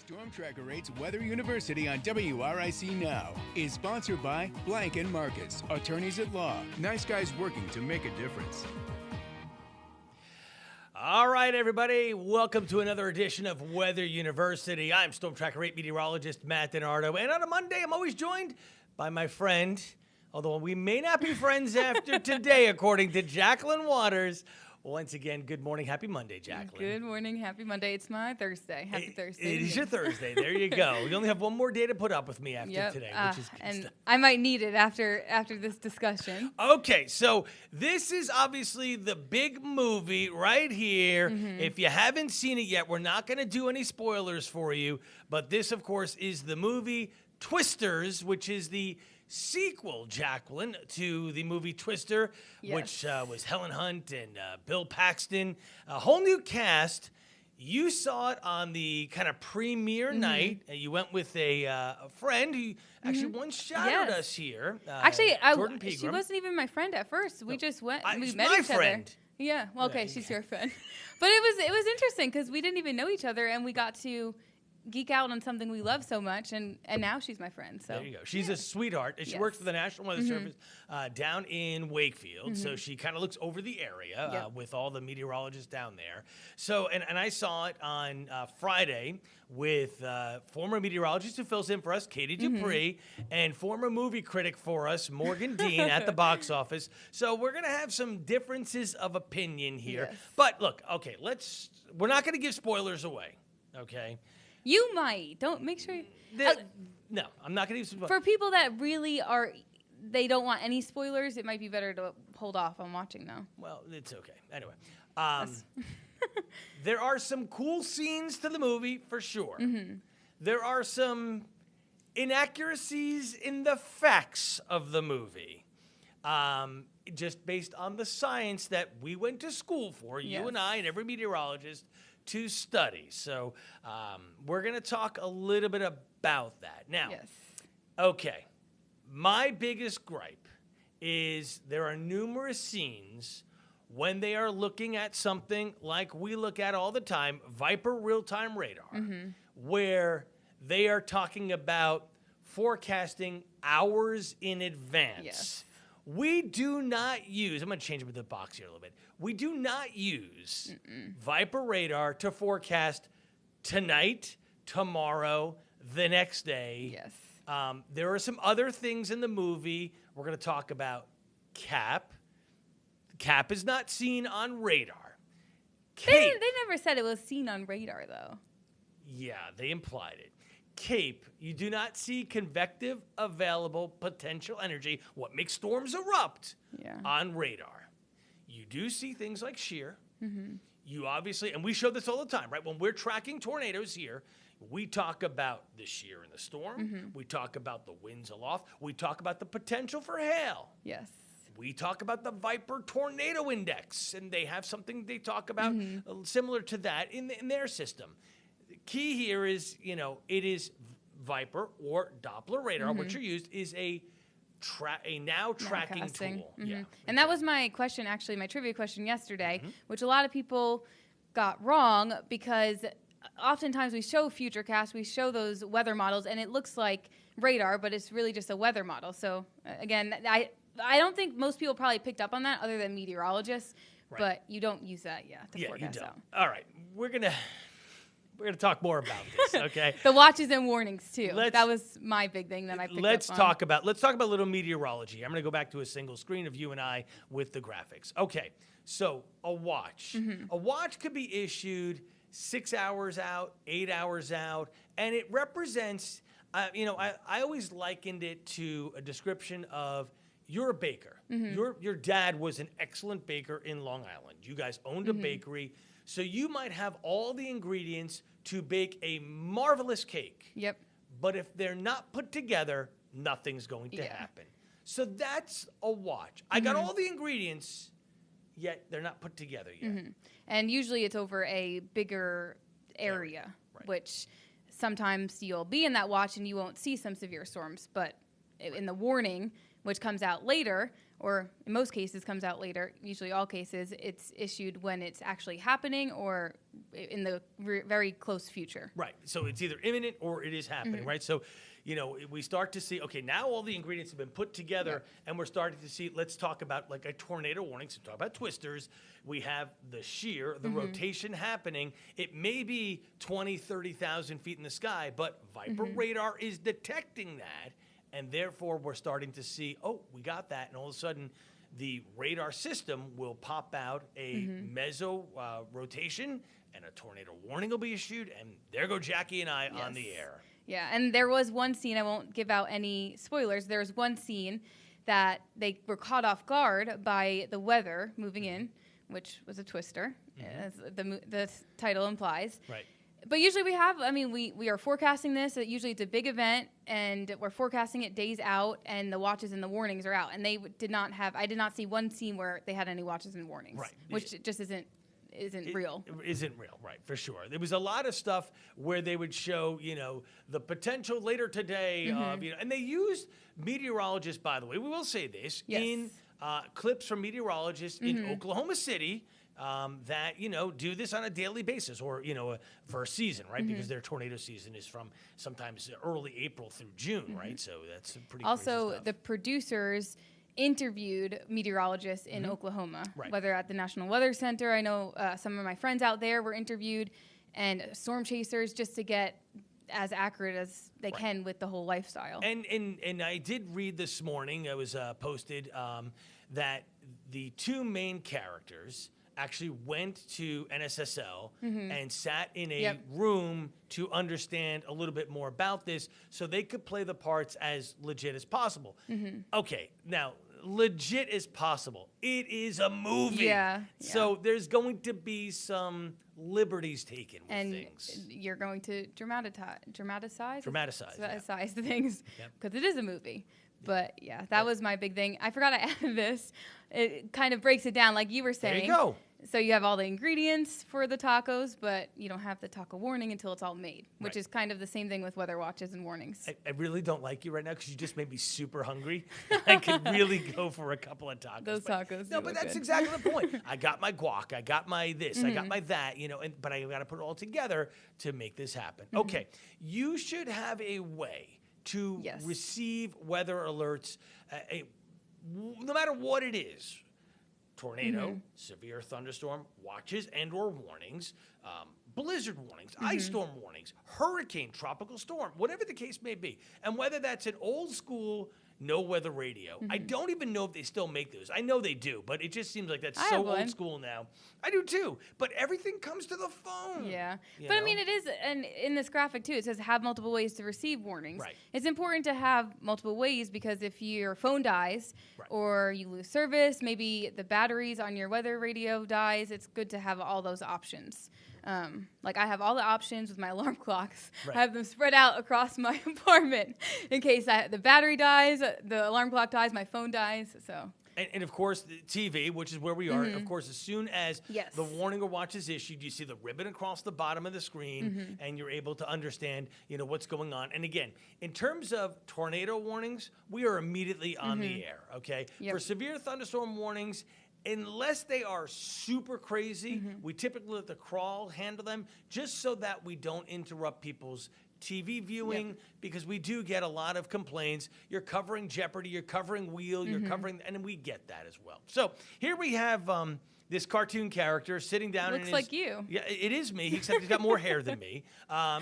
Stormtracker rates Weather University on WRIC Now is sponsored by Blank & Marcus, attorneys at law, nice guys working to make a difference. All right, everybody, welcome to another edition of Weather University. I'm Stormtracker 8 meteorologist Matt DiNardo, and on a Monday, I'm always joined by my friend, although we may not be friends after today, according to Jacqueline Waters. Once again, good morning. Happy Monday, Jacqueline. Good morning. Happy Monday. It's my Thursday. Happy Thursday. It is your Thursday. There you go. We only have one more day to put up with me after today, which is good and stuff. I might need it after this discussion. Okay, so this is obviously the big movie right here. If you haven't seen it yet, we're not going to do any spoilers for you, but this, of course, is the movie Twisters, which is the sequel, Jacqueline, to the movie Twister, which was Helen Hunt and Bill Paxton. A whole new cast. You saw it on the kind of premiere night. You went with a friend who actually once shadowed us here. Actually, Jordan she Pegram. wasn't even my friend at first. We just went. We She's met my each friend. other. Yeah. Well, okay, she's your friend. But it was interesting because we didn't even know each other, and we got to geek out on something we love so much, and now she's my friend. So there you go. She's a sweetheart. She works for the National Weather Service down in Wakefield, so she kind of looks over the area with all the meteorologists down there. So, and I saw it on Friday with former meteorologist who fills in for us, Katie Dupree, and former movie critic for us, Morgan Dean, at the box office. So we're going to have some differences of opinion here. Yes. But look, okay, we're not going to give spoilers away, okay? you might make sure. No, I'm not going to use. For people that really they don't want any spoilers, it might be better to hold off on watching though. Well, it's okay. Anyway, there are some cool scenes to the movie for sure. There are some inaccuracies in the facts of the movie, just based on the science that we went to school for, you and I and every meteorologist, to study. So we're going to talk a little bit about that. Now, okay, my biggest gripe is there are numerous scenes when they are looking at something like we look at all the time, Viper real-time radar, where they are talking about forecasting hours in advance. We do not use, I'm going to change it with the box here a little bit. We do not use Viper radar to forecast tonight, tomorrow, the next day. There are some other things in the movie. We're going to talk about CAP. CAP is not seen on radar. They never said it was seen on radar, though. Yeah, they implied it. CAPE, you do not see convective available potential energy, what makes storms erupt, on radar. You do see things like shear. You obviously, and we show this all the time, right? When we're tracking tornadoes here, we talk about the shear in the storm. We talk about the winds aloft. We talk about the potential for hail. We talk about the Viper Tornado Index, and they have something they talk about similar to that in their system. The key here is, it is Viper or Doppler radar, which are used, is a now tracking tool. And that was my question, actually, my trivia question yesterday, which a lot of people got wrong because oftentimes we show Futurecast, we show those weather models, and it looks like radar, but it's really just a weather model. So, again, I don't think most people probably picked up on that other than meteorologists, but you don't use that, to forecast you don't. out. All right, we're gonna talk more about this, okay? The watches and warnings too. That was my big thing that I picked up on. Let's talk And usually it's over a bigger area, which sometimes you'll be in that watch and you won't see some severe storms. But in the warning, which comes out later, or in most cases comes out later, usually all cases, it's issued when it's actually happening or in the very close future. Right. So it's either imminent or it is happening, right? So, we start to see, okay, now all the ingredients have been put together, and we're starting to see, let's talk about like a tornado warning. So talk about twisters. We have the shear, the rotation happening. It may be 20, 30,000 feet in the sky, but Viper radar is detecting that. And therefore, we're starting to see, oh, we got that. And all of a sudden, the radar system will pop out a meso rotation, and a tornado warning will be issued. And there go Jackie and I on the air. Yeah, and there was one scene, I won't give out any spoilers, there was one scene that they were caught off guard by the weather moving in, which was a twister, as the title implies. Right. But usually we are forecasting this. Usually it's a big event, and we're forecasting it days out, and the watches and the warnings are out. And I did not see one scene where they had any watches and warnings, right. Which just isn't real. It isn't real, right, for sure. There was a lot of stuff where they would show, the potential later today of, and they used meteorologists, by the way, we will say this, in clips from meteorologists in Oklahoma City, that, do this on a daily basis or, for a season, right? Because their tornado season is from sometimes early April through June, right? So that's pretty crazy stuff. The producers interviewed meteorologists in Oklahoma, whether at the National Weather Center. I know some of my friends out there were interviewed, and storm chasers, just to get as accurate as they can with the whole lifestyle. And I did read this morning, it was posted, that the two main characters actually went to NSSL and sat in a room to understand a little bit more about this so they could play the parts as legit as possible. Okay, now, legit as possible. It is a movie. So there's going to be some liberties taken with things. And you're going to dramatize the things because it is a movie. But yeah, that was my big thing. I forgot I added this. It kind of breaks it down, like you were saying. There you go. So you have all the ingredients for the tacos, but you don't have the taco warning until it's all made, which is kind of the same thing with weather watches and warnings. I really don't like you right now because you just made me super hungry. I could really go for a couple of tacos. Those tacos. No, but that's exactly the point. I got my guac. I got my this. I got my that. But I got to put it all together to make this happen. Okay, you should have a way to receive weather alerts, no matter what it is. Tornado, severe thunderstorm, watches and or warnings, blizzard warnings, ice storm warnings, hurricane, tropical storm, whatever the case may be. And whether that's an old school no weather radio. I don't even know if they still make those. I know they do, but it just seems like that's so old school now. I do too, but everything comes to the phone. Yeah, but I mean, it is, and in this graphic too, it says have multiple ways to receive warnings. Right. It's important to have multiple ways because if your phone dies or you lose service, maybe the batteries on your weather radio dies, it's good to have all those options. Like I have all the options with my alarm clocks. I have them spread out across my apartment in case the battery dies, the alarm clock dies, my phone dies. So. And of course, the TV, which is where we are. Of course, as soon as the warning or watch is issued, you see the ribbon across the bottom of the screen, and you're able to understand, what's going on. And again, in terms of tornado warnings, we are immediately on the air. Okay, for severe thunderstorm warnings. Unless they are super crazy, we typically let the crawl handle them just so that we don't interrupt people's TV viewing because we do get a lot of complaints. You're covering Jeopardy, you're covering Wheel, you're covering, and we get that as well. So here we have this cartoon character sitting down. Looks like you. Yeah, it is me, except he's got more hair than me.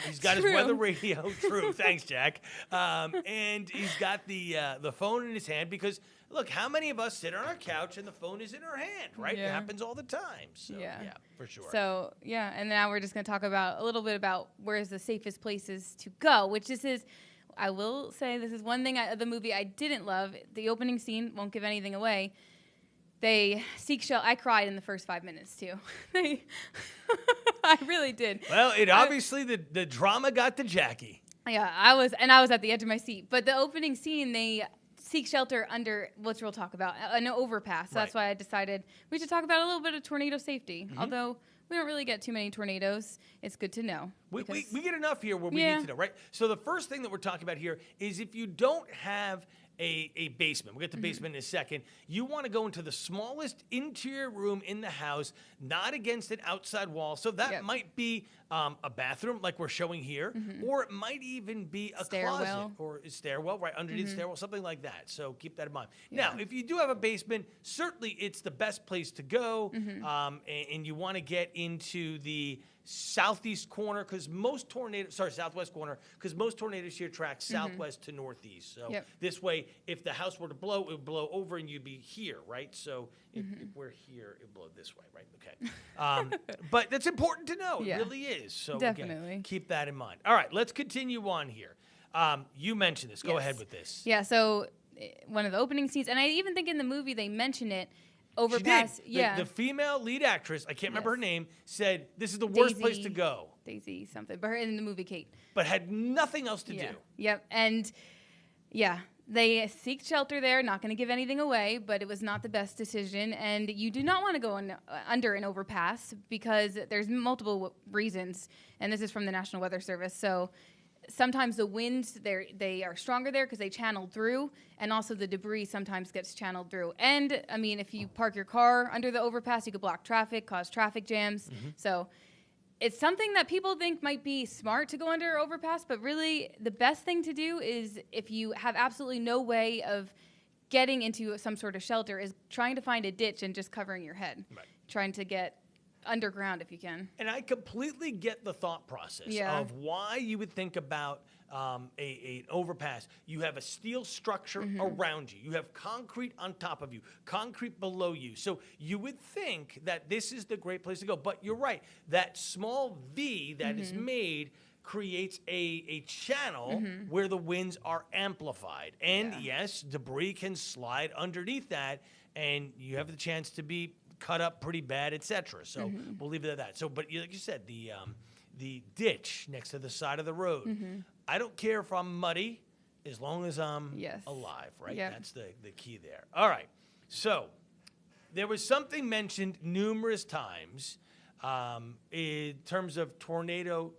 He's got his weather radio. True, thanks, Jack. And he's got the phone in his hand because, look, how many of us sit on our couch and the phone is in our hand, right? It happens all the time. So, yeah, for sure. So, yeah, and now we're just going to talk about a little bit about where's the safest places to go, which this is, I will say, this is one thing of the movie I didn't love. The opening scene, won't give anything away. They seek shelter. I cried in the first 5 minutes, too. I really did. Well, obviously, the drama got to Jackie. Yeah, I was at the edge of my seat. But the opening scene, they seek shelter under, which we'll talk about, an overpass. So that's why I decided we should talk about a little bit of tornado safety. Although we don't really get too many tornadoes, it's good to know. We get enough here where we need to know, right? So the first thing that we're talking about here is if you don't have a basement, we'll get to basement in a second, you want to go into the smallest interior room in the house, not against an outside wall. So that might be a bathroom like we're showing here, or it might even be a closet or a stairwell, right, underneath the stairwell, something like that. So keep that in mind. Now, if you do have a basement, certainly it's the best place to go, and you want to get into the southeast corner because southwest corner, because most tornadoes here track southwest to northeast. So this way, if the house were to blow, it would blow over and you'd be here, right? So if we're here, it would blow this way, right? Okay. But that's important to know. It really is. So definitely again, keep that in mind. All right, let's continue on here. You mentioned this. Go ahead with this. Yeah, so one of the opening scenes, and I even think in the movie they mention it, overpass. The female lead actress, I can't remember her name, said this is the worst place to go. Daisy something, but her in the movie Kate. But had nothing else to do. Yep, and they seek shelter there. Not going to give anything away, but it was not the best decision. And you do not want to go under an overpass because there's multiple reasons. And this is from the National Weather Service. So sometimes the winds, they are stronger there because they channel through, and also the debris sometimes gets channeled through. And, I mean, if you park your car under the overpass, you could block traffic, cause traffic jams. So it's something that people think might be smart to go under overpass, but really the best thing to do is if you have absolutely no way of getting into some sort of shelter is trying to find a ditch and just covering your head, trying to get underground if you can. And I completely get the thought process of why you would think about an overpass. You have a steel structure around you. You have concrete on top of you, concrete below you. So you would think that this is the great place to go. But you're right. That small V that is made creates a channel where the winds are amplified. And yes, debris can slide underneath that, and you have the chance to be cut up pretty bad, etc. So we'll leave it at that. So, but like you said, the ditch next to the side of the road. I don't care if I'm muddy, as long as I'm alive, right? That's the key there. All right. So there was something mentioned numerous times in terms of tornado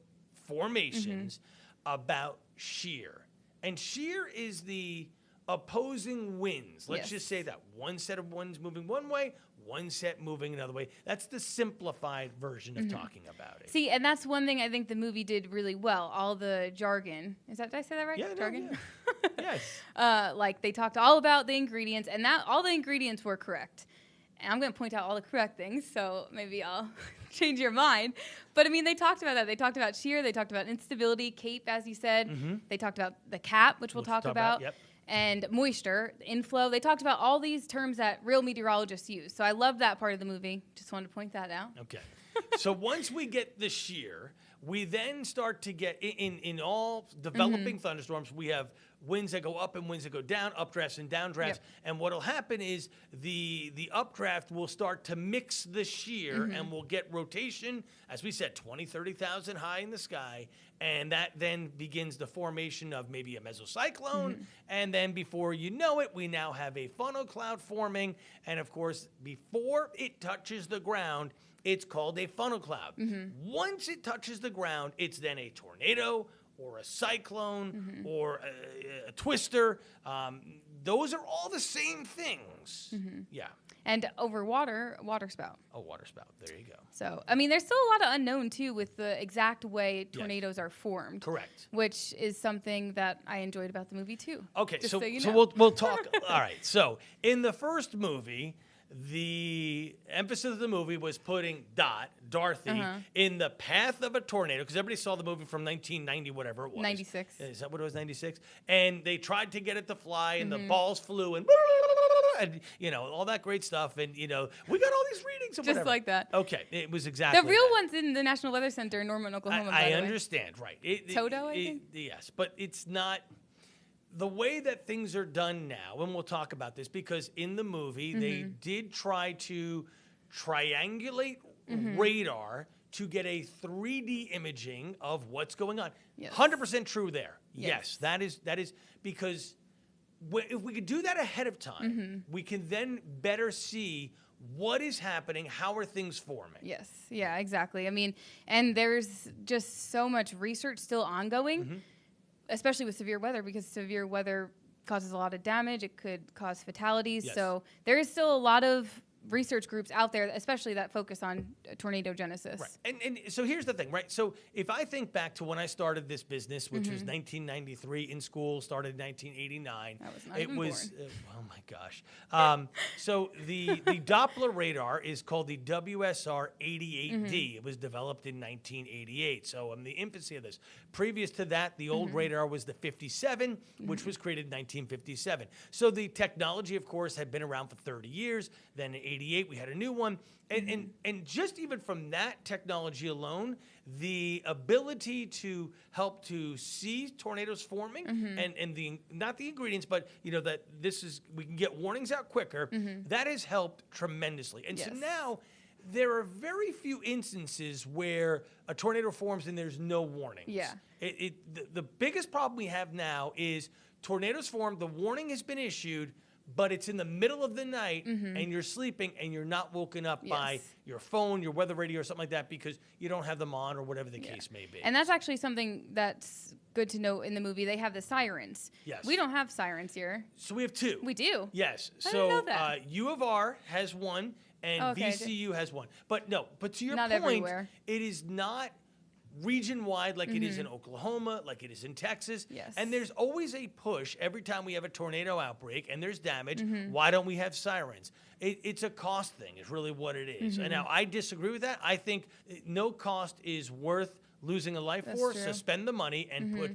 formations about shear, and shear is the opposing winds. Let's just say that one set of winds moving one way, one set moving another way. That's the simplified version of talking about it. See, and that's one thing I think the movie did really well. All the jargon. Did I say that right? Yeah, jargon? Yes. Like they talked all about the ingredients, and that all the ingredients were correct. And I'm going to point out all the correct things, so maybe I'll change your mind. But, I mean, they talked about that. They talked about shear. They talked about instability, cape, as you said. They talked about the cap, which we'll talk about. And moisture, inflow. They talked about all these terms that real meteorologists use. So I love that part of the movie. Just wanted to point that out. Okay. So once we get the shear, we then start to get, in all developing thunderstorms, we have winds that go up and winds that go down, updrafts and downdrafts. And what will happen is the updraft will start to mix the shear and we'll get rotation, as we said, 20, 30,000 high in the sky. And that then begins the formation of maybe a mesocyclone. And then before you know it, we now have a funnel cloud forming. And of course, before it touches the ground, it's called a funnel cloud. Once it touches the ground, it's then a tornado or a cyclone or a twister. Those are all the same things. Yeah. And over water spout. Oh, water spout. There you go. So, I mean, there's still a lot of unknown, too, with the exact way tornadoes are formed. Correct. Which is something that I enjoyed about the movie, too. Okay, so we'll talk. All right, so in the first movie, the emphasis of the movie was putting Dorothy, in the path of a tornado, because everybody saw the movie from 1990, whatever it was. 96. Is that what it was, 96? And they tried to get it to fly, and the balls flew, and all that great stuff. And, we got all these readings and Just whatever. like that. Okay, it was exactly The real that. one's in the National Weather Center in Norman, Oklahoma, by I the way. understand, right. Toto, I think? Yes, but it's not the way that things are done now, and we'll talk about this, because in the movie, they did try to triangulate radar to get a 3D imaging of what's going on. 100% true there. Yes, that is because if we could do that ahead of time, we can then better see what is happening? How are things forming? Yes. Yeah, exactly. I mean, and there's just so much research still ongoing, especially with severe weather, because severe weather causes a lot of damage. It could cause fatalities. Yes. So there is still a lot of research groups out there, especially that focus on tornado genesis. Right. And so here's the thing, right? So if I think back to when I started this business, which was 1993 in school, started in 1989. I was not even born. Oh my gosh. So the Doppler radar is called the WSR 88D. It was developed in 1988. So I'm the infancy of this. Previous to that, the old radar was the 57, which was created in 1957. So the technology, of course, had been around for 30 years. Then in 88, we had a new one. And just even from that technology alone, the ability to help to see tornadoes forming and the not the ingredients, but that we can get warnings out quicker, that has helped tremendously. And so now there are very few instances where a tornado forms and there's no warnings. Yeah. The biggest problem we have now is tornadoes form, the warning has been issued, but it's in the middle of the night and you're sleeping and you're not woken up by your phone, your weather radio or something like that because you don't have them on or whatever the case may be. And that's actually something that's good to note in the movie. They have the sirens. Yes. We don't have sirens here. So we have two. We do. Yes. I didn't know that. U of R has one and VCU has one. But to your Not point, everywhere. it is not region-wide like it is in Oklahoma, like it is in Texas. Yes. And there's always a push every time we have a tornado outbreak and there's damage. Why don't we have sirens? It's a cost thing is really what it is. And now I disagree with that. I think no cost is worth losing a life for. True. So spend the money and put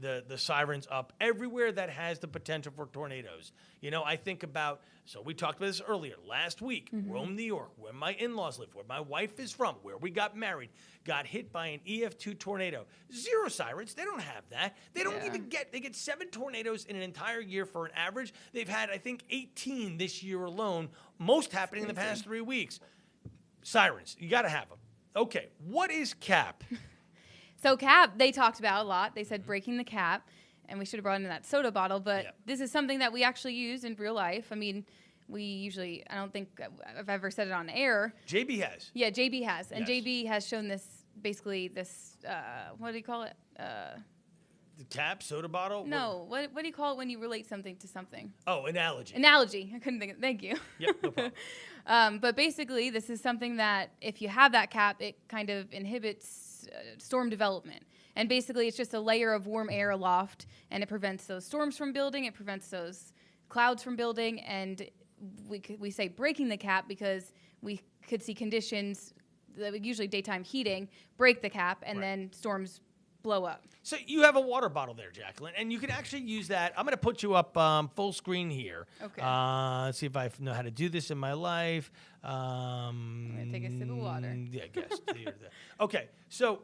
the sirens up everywhere that has the potential for tornadoes. I think about, so we talked about this earlier, last week, Rome, New York, where my in-laws live, where my wife is from, where we got married, got hit by an EF2 tornado. 0 sirens. They don't have that. They don't even they get 7 tornadoes in an entire year for an average. They've had, I think, 18 this year alone, most happening in the past 3 weeks. Sirens. You got to have them. Okay. What is CAP? So CAP, they talked about a lot. They said breaking the cap, and we should have brought in that soda bottle, but this is something that we actually use in real life. I mean, we usually, I don't think I've ever said it on air. JB has. Yeah, JB has. And Yes. JB has shown this, basically this, what do you call it? The cap, soda bottle? No, what do you call it when you relate something to something? Oh, analogy. Analogy. I couldn't think of, thank you. Yep, no problem. But basically, this is something that if you have that cap, it kind of inhibits storm development. And basically, it's just a layer of warm air aloft, and it prevents those storms from building. It prevents those clouds from building. And we say breaking the cap because we could see conditions, usually daytime heating, break the cap, and then storms blow up. So you have a water bottle there, Jacqueline, and you can actually use that. I'm going to put you up full screen here. Okay. Let's see if I know how to do this in my life. I'm going to take a sip of water. Yeah, I guess. Okay, so,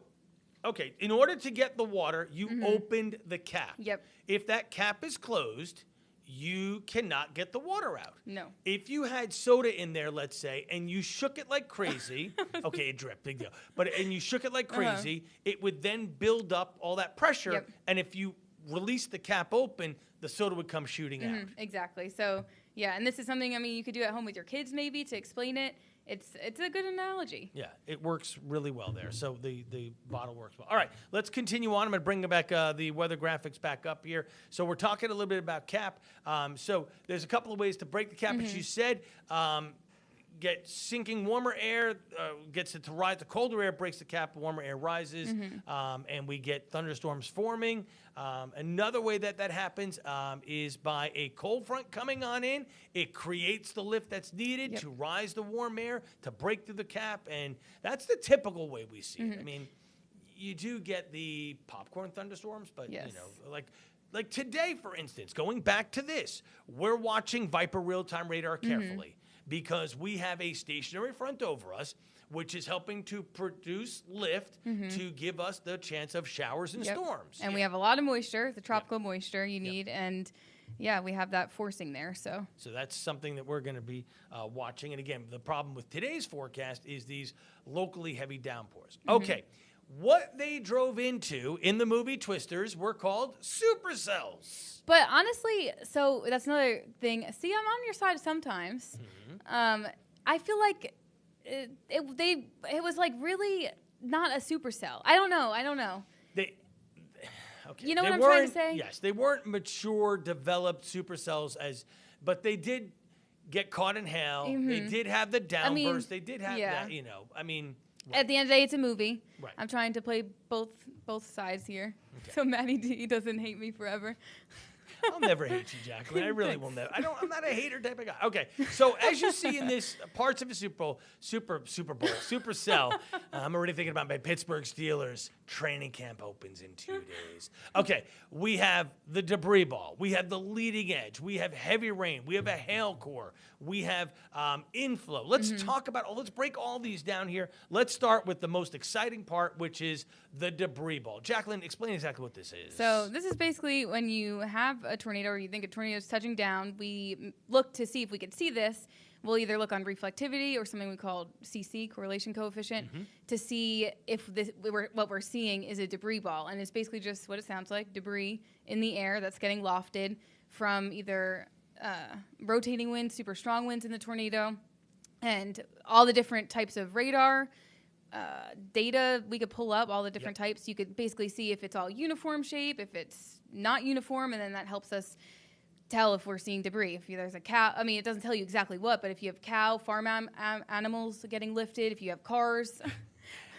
in order to get the water, you opened the cap. Yep. If that cap is closed, you cannot get the water out. No. If you had soda in there, let's say, and you shook it like crazy, okay, it dripped, big deal. And you shook it like crazy, it would then build up all that pressure. Yep. And if you release the cap open, the soda would come shooting out. Exactly. So, yeah, and this is something, I mean, you could do at home with your kids maybe to explain it. It's a good analogy. Yeah, it works really well there. So the bottle works well. All right, let's continue on. I'm going to bring back the weather graphics back up here. So we're talking a little bit about cap. So there's a couple of ways to break the cap, as you said. Get sinking warmer air, gets it to rise. The colder air breaks the cap, warmer air rises, and we get thunderstorms forming. Another way that happens is by a cold front coming on in. It creates the lift that's needed to rise the warm air, to break through the cap, and that's the typical way we see it. I mean, you do get the popcorn thunderstorms, but, like today, for instance, going back to this, we're watching Viper real-time radar carefully. Because we have a stationary front over us, which is helping to produce lift to give us the chance of showers and storms. And we have a lot of moisture, the tropical moisture you need, and we have that forcing there. So that's something that we're going to be watching. And again, the problem with today's forecast is these locally heavy downpours. Okay, what they drove into in the movie Twisters were called supercells. But honestly, so that's another thing. See, I'm on your side sometimes. I feel like it was like really not a supercell. I don't know. Okay. You know what I'm trying to say? Yes, they weren't mature, developed supercells but they did get caught in hell. They did have the downburst. They did have that, At the end of the day, it's a movie. Right. I'm trying to play both sides here, so Matty D doesn't hate me forever. I'll never hate you, Jacqueline. I really will never. I'm not a hater type of guy. Okay, so as you see in this parts of a supercell, I'm already thinking about my Pittsburgh Steelers. Training camp opens in 2 days. Okay, we have the debris ball. We have the leading edge. We have heavy rain. We have a hail core. We have inflow. Let's let's break all these down here. Let's start with the most exciting part, which is the debris ball. Jacqueline, explain exactly what this is. So this is basically when you have a tornado or you think a tornado is touching down, we look to see if we could see this. We'll either look on reflectivity or something we call CC, correlation coefficient, to see if what we're seeing is a debris ball. And it's basically just what it sounds like, debris in the air that's getting lofted from either rotating winds, super strong winds in the tornado, and all the different types of radar data we could pull up, all the different types. You could basically see if it's all uniform shape, if it's not uniform, and then that helps us tell if we're seeing debris. If there's a cow, it doesn't tell you exactly what, but if you have cow, farm animals getting lifted, if you have cars,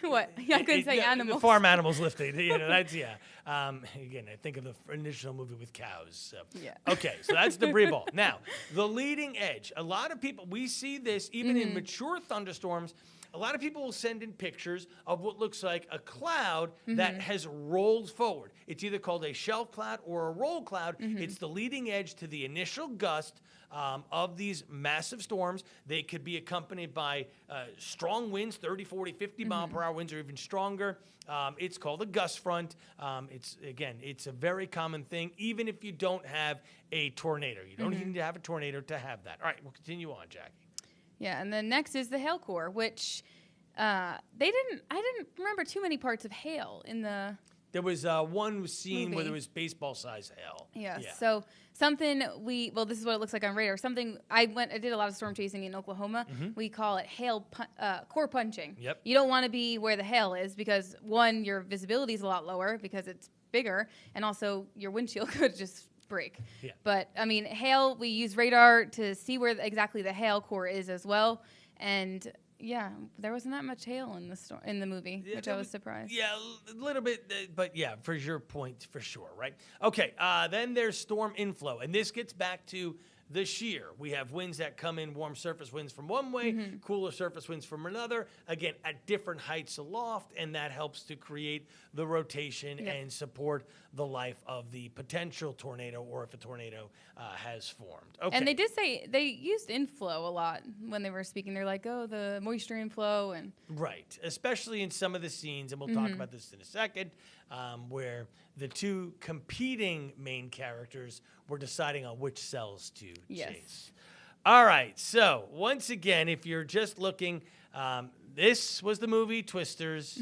what? Yeah, I couldn't say animals. Farm animals lifted. That's, again, I think of the initial movie with cows. So. Yeah. Okay, so that's debris ball. Now, the leading edge. A lot of people, we see this even in mature thunderstorms. A lot of people will send in pictures of what looks like a cloud that has rolled forward. It's either called a shelf cloud or a roll cloud. It's the leading edge to the initial gust of these massive storms. They could be accompanied by strong winds, 30, 40, 50 mile per hour winds, or even stronger. It's called a gust front. It's a very common thing, even if you don't have a tornado. You don't need to have a tornado to have that. All right, we'll continue on, Jackie. Yeah, and then next is the hail core, which I didn't remember too many parts of hail in the There was one scene movie where there was baseball-sized hail. Yeah. So something this is what it looks like on radar. Something I did a lot of storm chasing in Oklahoma. We call it hail core punching. Yep. You don't want to be where the hail is because one, your visibility is a lot lower because it's bigger, and also your windshield could just break. Yeah. But hail, we use radar to see where exactly the hail core is as well, and yeah, there wasn't that much hail in the movie, which I was surprised. Yeah, a little bit, but yeah, for your point, for sure, right? Okay, then there's storm inflow, and this gets back to the shear. We have winds that come in, warm surface winds from one way, cooler surface winds from another, again, at different heights aloft, and that helps to create the rotation and support the life of the potential tornado, or if a tornado has formed. Okay. And they did say they used inflow a lot when they were speaking. They're like, oh, the moisture inflow. And right, especially in some of the scenes, and we'll talk about this in a second, where the two competing main characters were deciding on which cells to chase. All right, so once again, if you're just looking, this was the movie Twisters.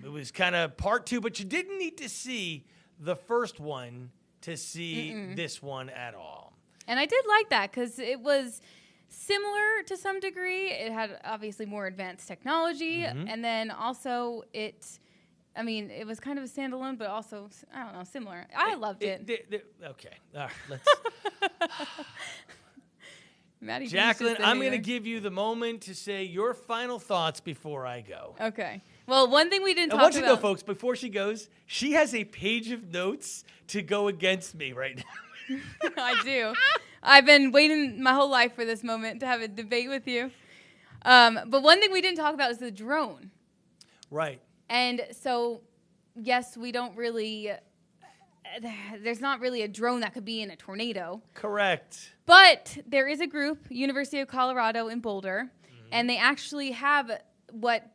It was kind of part two, but you didn't need to see the first one to see this one at all. And I did like that because it was similar to some degree. It had obviously more advanced technology, and then also it was kind of a standalone, but also, I don't know, similar. I loved it. Okay. All right, let's... Maddie, Jacqueline, I'm going to give you the moment to say your final thoughts before I go. Okay. Well, one thing we didn't talk about... I want you to know, folks, before she goes, she has a page of notes to go against me right now. I do. I've been waiting my whole life for this moment to have a debate with you. But one thing we didn't talk about is the drone. Right. And so, yes, we don't really... There's not really a drone that could be in a tornado. Correct. But there is a group, University of Colorado in Boulder, and they actually have what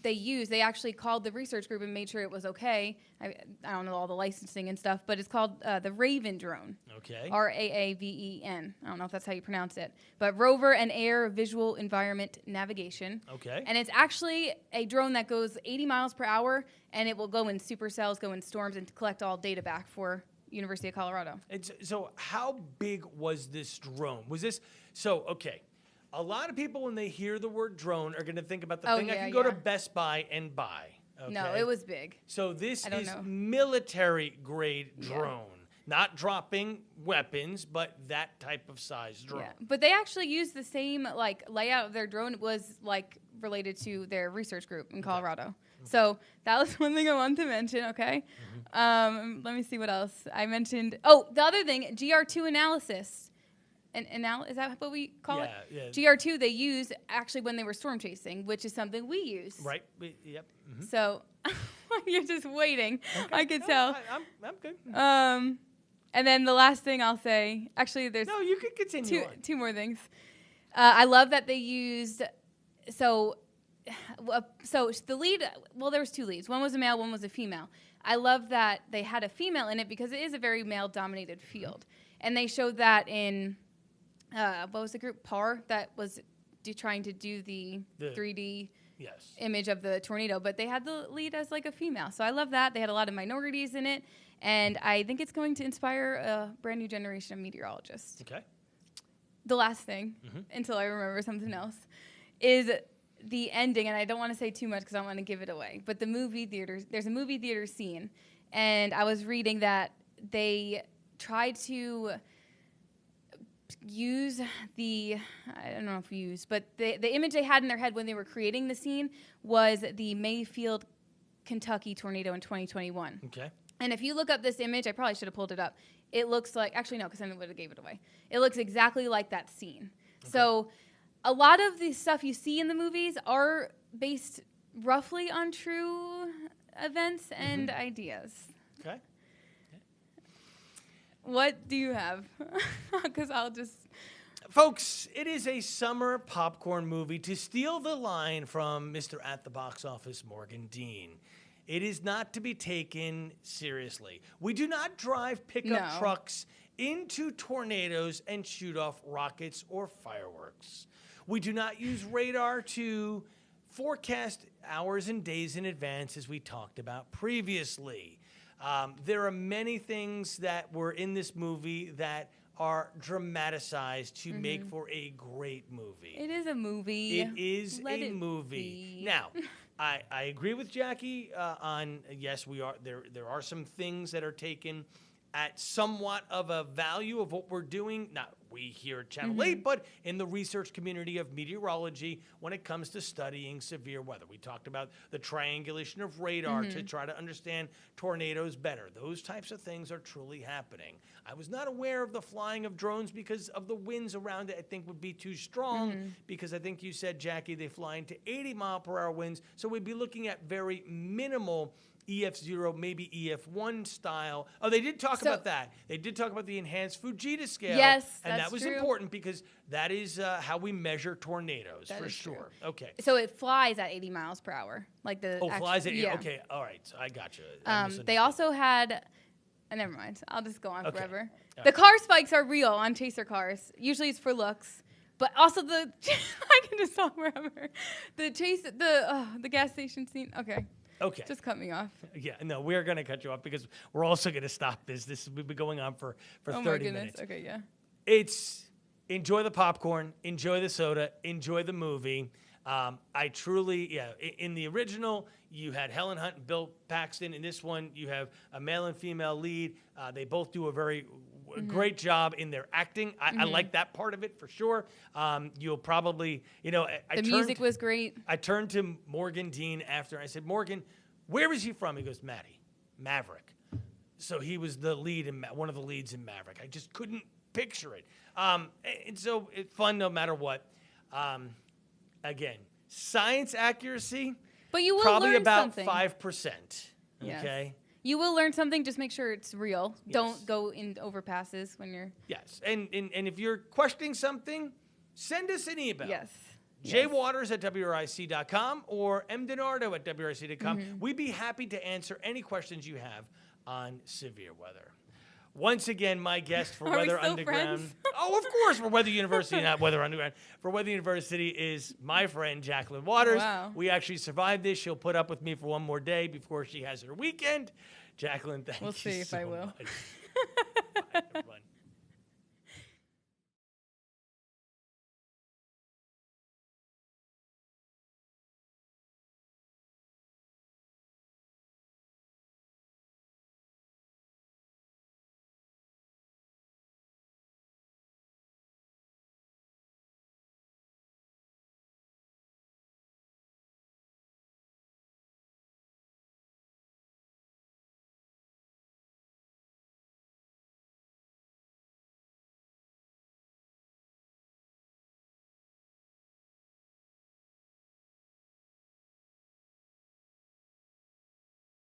they actually called the research group and made sure it was okay. I don't know all the licensing and stuff, but it's called the Raven drone. Okay. RAAVEN. I don't know if that's how you pronounce it. But Rover and Air Visual Environment Navigation. Okay. And it's actually a drone that goes 80 miles per hour, and it will go in supercells, go in storms, and collect all data back for University of Colorado. So how big was this drone? Was this, okay. A lot of people, when they hear the word drone, are going to think about the thing I can go to Best Buy and buy. Okay? No, it was big. So this is military-grade drone. Not dropping weapons, but that type of size drone. Yeah. But they actually used the same layout of their drone was related to their research group in Colorado. Okay. So that was one thing I wanted to mention, okay? Mm-hmm. Let me see what else. I mentioned, the other thing, GR2 analysis. Is that what we call it? Yeah. GR2 they use actually when they were storm chasing, which is something we use. Right. Yep. Mm-hmm. So you're just waiting. Okay. I could tell. I'm good. And then the last thing I'll say, actually, there's you can continue two more things. I love that they used so the lead. Well, there was two leads. One was a male, one was a female. I love that they had a female in it because it is a very male-dominated field, and they showed that in. What was the group? PAR that was trying to do the 3D image of the tornado, but they had the lead as a female. So I love that. They had a lot of minorities in it, and I think it's going to inspire a brand new generation of meteorologists. Okay. The last thing, until I remember something else, is the ending, and I don't want to say too much because I don't want to give it away, but the movie theater, there's a movie theater scene, and I was reading that they tried to use but the image they had in their head when they were creating the scene was the Mayfield, Kentucky tornado in 2021. Okay. And if you look up this image, I probably should have pulled it up. It looks like, actually no, because then it would have gave it away. It looks exactly like that scene. Okay. So a lot of the stuff you see in the movies are based roughly on true events and ideas. Okay. What do you have? Because I'll just... Folks, it is a summer popcorn movie, to steal the line from Mr. At the Box Office, Morgan Dean. It is not to be taken seriously. We do not drive pickup trucks into tornadoes and shoot off rockets or fireworks. We do not use radar to forecast hours and days in advance, as we talked about previously. There are many things that were in this movie that are dramatized to make for a great movie. It is a movie. It is a movie. Now, I agree with Jackie on, yes, there are some things that are taken at somewhat of a value of what we're doing, not we here at Channel 8, but in the research community of meteorology when it comes to studying severe weather. We talked about the triangulation of radar to try to understand tornadoes better. Those types of things are truly happening. I was not aware of the flying of drones because of the winds around it, I think would be too strong, because I think you said, Jackie, they fly into 80-mile-per-hour winds, so we'd be looking at very minimal EF0, maybe EF1 style. Oh, they did talk about that. They did talk about the enhanced Fujita scale. Yes, and that's that was true. important because that is how we measure tornadoes, for sure. True. Okay. So it flies at 80 miles per hour. Flies at 80. Yeah. Okay, all right. So I got you. They also had... never mind. I'll just go on forever. Right. The car spikes are real on chaser cars. Usually it's for looks. But also I can just talk forever. The gas station scene. Okay. Just cut me off. Yeah, no, we're going to cut you off because we're also going to stop this. We've been going on for 30 minutes. Okay, yeah. It's enjoy the popcorn, enjoy the soda, enjoy the movie. I truly, in the original, you had Helen Hunt and Bill Paxton. In this one, you have a male and female lead. They both do a very great job in their acting. I like that part of it for sure. You'll probably, the music was great. I turned to Morgan Dean after. I said, Morgan, where is he from? He goes, Maverick. So he was the lead in one of the leads in Maverick. I just couldn't picture it. And so it's fun no matter what. Again, science accuracy, but you will probably learn about something. 5%. Okay. Yes. You will learn something. Just make sure it's real. Yes. Don't go in overpasses when you're... Yes. And if you're questioning something, send us an email. Yes. Jay Waters at WRIC.com or DiNardo at WRIC.com. We'd be happy to answer any questions you have on severe weather. Once again, my guest for Are we Weather still Underground. friends? Oh, of course, for Weather University, not Weather Underground. For Weather University is my friend, Jacqueline Waters. Wow. We actually survived this. She'll put up with me for one more day before she has her weekend. Jacqueline, thank you We'll see if so I will. much.